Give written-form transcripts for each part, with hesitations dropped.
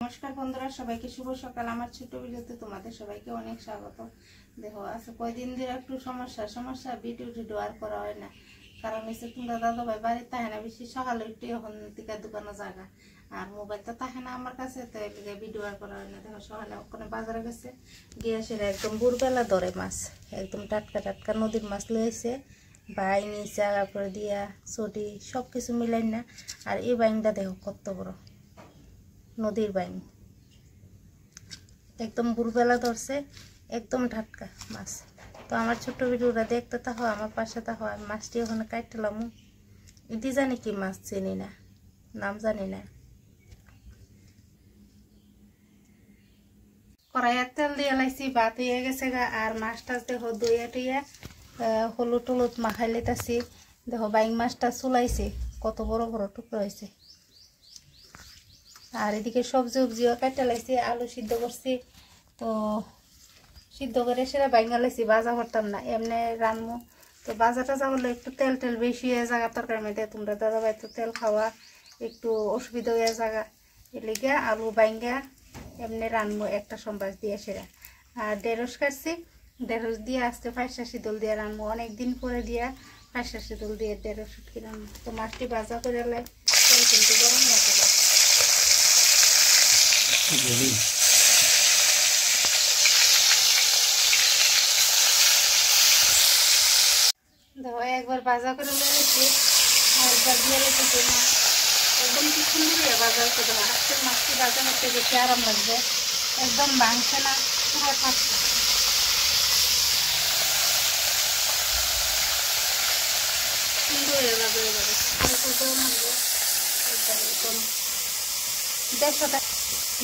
নমস্কার বন্ধুরা, সবাইকে শুভ সকাল। আমার ছোট ভিডিওতে তোমাদের সবাইকে অনেক স্বাগত। দেখো আজকে কয়দিন ধরে একটু সমস্যা ভিডিও আর করা হয় না। কারণ হচ্ছে তোমরা দাদা ভাই বাড়িতে থাকে না, বেশি সকালে একটু এখন থেকে দোকানে জায়গা আর মোবাইলটা থাকে না আমার কাছে, তো এদিকে ভিডিও আর করা হয় না। দেখো সকালে ওখানে বাজারে গেছে গিয়ে সেটা একদম ভোরবেলা ধরে মাছ, একদম টাটকা নদীর মাছ লয়েছে, বাই নিচে তারপরে দিয়া চটি সব কিছু মিলাই না। আর এই বাইনটা দেখো কত বড় নদীর বাইন, একদম ভোরবেলা ধরছে, একদম টাটকা মাছ। তো আমার ছোট্ট ভিডিওটা দেখতে থাকো, আমার পাশে থাকো। আমি মাছটি ওখানে কাটলাম, এটি জানি কি মাছ চিনি না, নাম জানি না। কড়াইয়ের তেল দিয়ে লাইছি, ভাত হয়ে গেছে গা। আর মাছ টাছ দেখো দইয়া টইয়া হলুদ টলুদ মাখাই লেতাছি। দেখো বাইং মাছটা চুলাইছে, কত বড় বড় টুকরো হয়েছে। আর এদিকে সবজিও কাটা লাইছি, আলু সিদ্ধ করছি। তো সিদ্ধ করে সেটা বাইঙ্গা লাইছি, ভাজা করতাম না, এমনি রান্নু। তো ভাজা টাজা করলে একটু তেল বেশি হয়ে জায়গা তরকারি মেয়েতে, তোমরা দাদা ভাই তো তেল খাওয়া একটু অসুবিধা হয়ে জায়গা, এলিগে আলু বাইঙ্গা এমনি রান্নু একটা সম্বাস দিয়ে সেরা। আর ঢেঁড়স কাটছি, ঢেঁড়স দিয়ে আসতে ফাঁসা শীতল দিয়ে রান্নু, অনেকদিন পরে দিয়া ফাঁসা শীতল দিয়ে ঢেঁড়স উঠকি রান্নু। তো মাছটি ভাজা করে লাই, তেল কিন্তু গরম রাখা যায়। দেখো একবার ভাজা করে লেগেছি, একবার দিয়ে লেগেছি না, একদম কি সুন্দর ভাজা হচ্ছে। দেখো আজকের মাছটি ভাজা করতে বেশি আরাম লাগবে, একদম ভাঙছে না, পুরো থাকছে সুন্দর ভাজা হয়ে যাবে।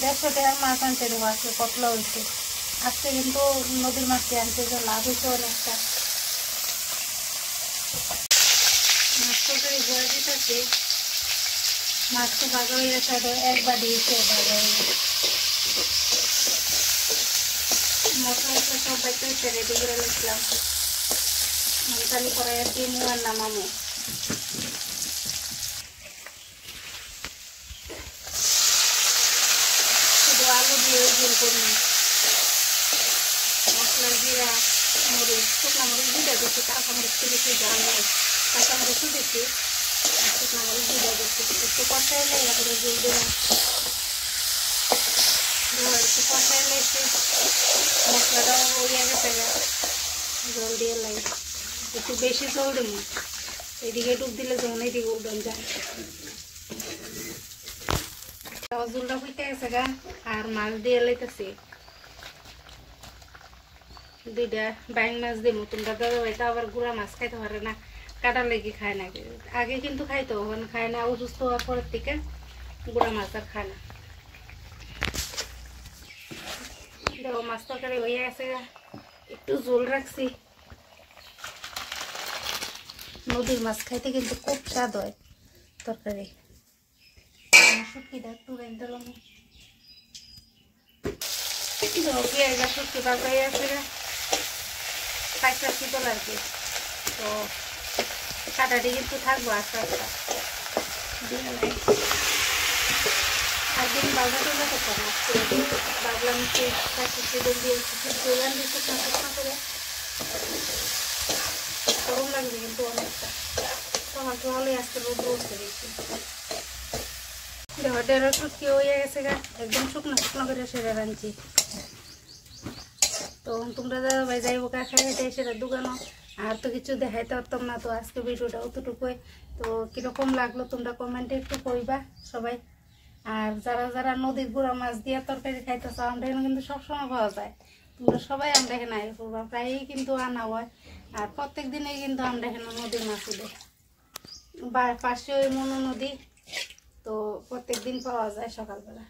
দেড়শো টাকার মাছ আনছে, দেখো আজকে কতলা হয়েছে। আজকে কিন্তু নদীর মাছটি আনছে, যে লাভ হয়েছে অনেকটা। মাছ তরকারি ভরে দিতেছি, মাছ তো ভাজা হয়ে গেছে, একবার দিয়েছে ভাজা হয়ে গেছে। মশলা সব বাইতে রেডি করে নিচ্ছিলাম, মশালি করে দিয়ে নিয়ে নামামো। শুধু আলু দিয়ে ঝোল করি, মশলা জিরা মরিচ, শুকনা মরিচ দিয়ে দিচ্ছি, কাঁচামরিচ দিচ্ছি, জাল কাঁচামরিচও দিচ্ছি, শুকনা মরিচ দিয়ে দিচ্ছি। একটু কষাইলে এরপরে জল দিলাম, একটু কষাইলে মশলাটাও উড়িয়ে গেছে, জল দিয়ে লাগে একটু বেশি জল দেবো, এদিকে ডুব দিলে যেমন এইদিকে উঠবেন যায়। জলটা ফুটে গেছে গা, আর মাছ দিয়ে লাইতেছি দুইটা বাইং মাছ দেবো। তোমরা দাদা ভাই তো আবার গুড়া মাছ খাইতে পারে না, কাটা লেগে খায় না। আগে কিন্তু খাইতো, এখন খায় না, অসুস্থ হওয়ার পরের থেকে গুড়া মাছ আর খায় না। দেখো মাছ তরকারি হয়ে গেছে, একটু ঝোল রাখছি। নদীর মাছ খাইতে কিন্তু খুব স্বাদ হয় তরকারি। শুটকিটা একটু রেঁধে দিলাম, শুটকি ভাজা হয়ে গেছে, পাঁচটা শীতল আর কি। তো কাটাটি কিন্তু থাকবো আস্তে আস্তে দিয়ে লাই। আর দিন বাজার টাজা করতাম না, ভাবলাম কি পাঁচটা শীতল দিয়ে দোকান দিয়ে শুকনো করে গরম লাগবে কিন্তু অনেকটা। সকাল সকালে আজকে রোদ উঠতে দিচ্ছি। দেখো ঢেঁড়স শুটকি হয়ে গেছে গা, একদম শুকনো করে সেটা রাঁধছি। তো তোমরা দাদা ভাই যাইব কা খাইতে সেটা দোকানও, আর তো কিছু দেখাইতে পারতাম না। তো আজকে ভিডিওটা অতটুকুই। তো কীরকম লাগলো তোমরা কমেন্টে একটু কইবা সবাই। আর যারা নদীর গুঁড়া মাছ দিয়ে তরকারি খাইতে চাও, আমরা এখানে কিন্তু সবসময় পাওয়া যায়। তোমরা সবাই আমরা এখানে আই করবা, প্রায়ই কিন্তু আনা হয়। আর প্রত্যেক দিনেই কিন্তু আমরা এখানে নদীর মাছ উঠে, বা পাশে ওই মনো নদী, তো প্রত্যেক দিন পাওয়া যায় সকালবেলা।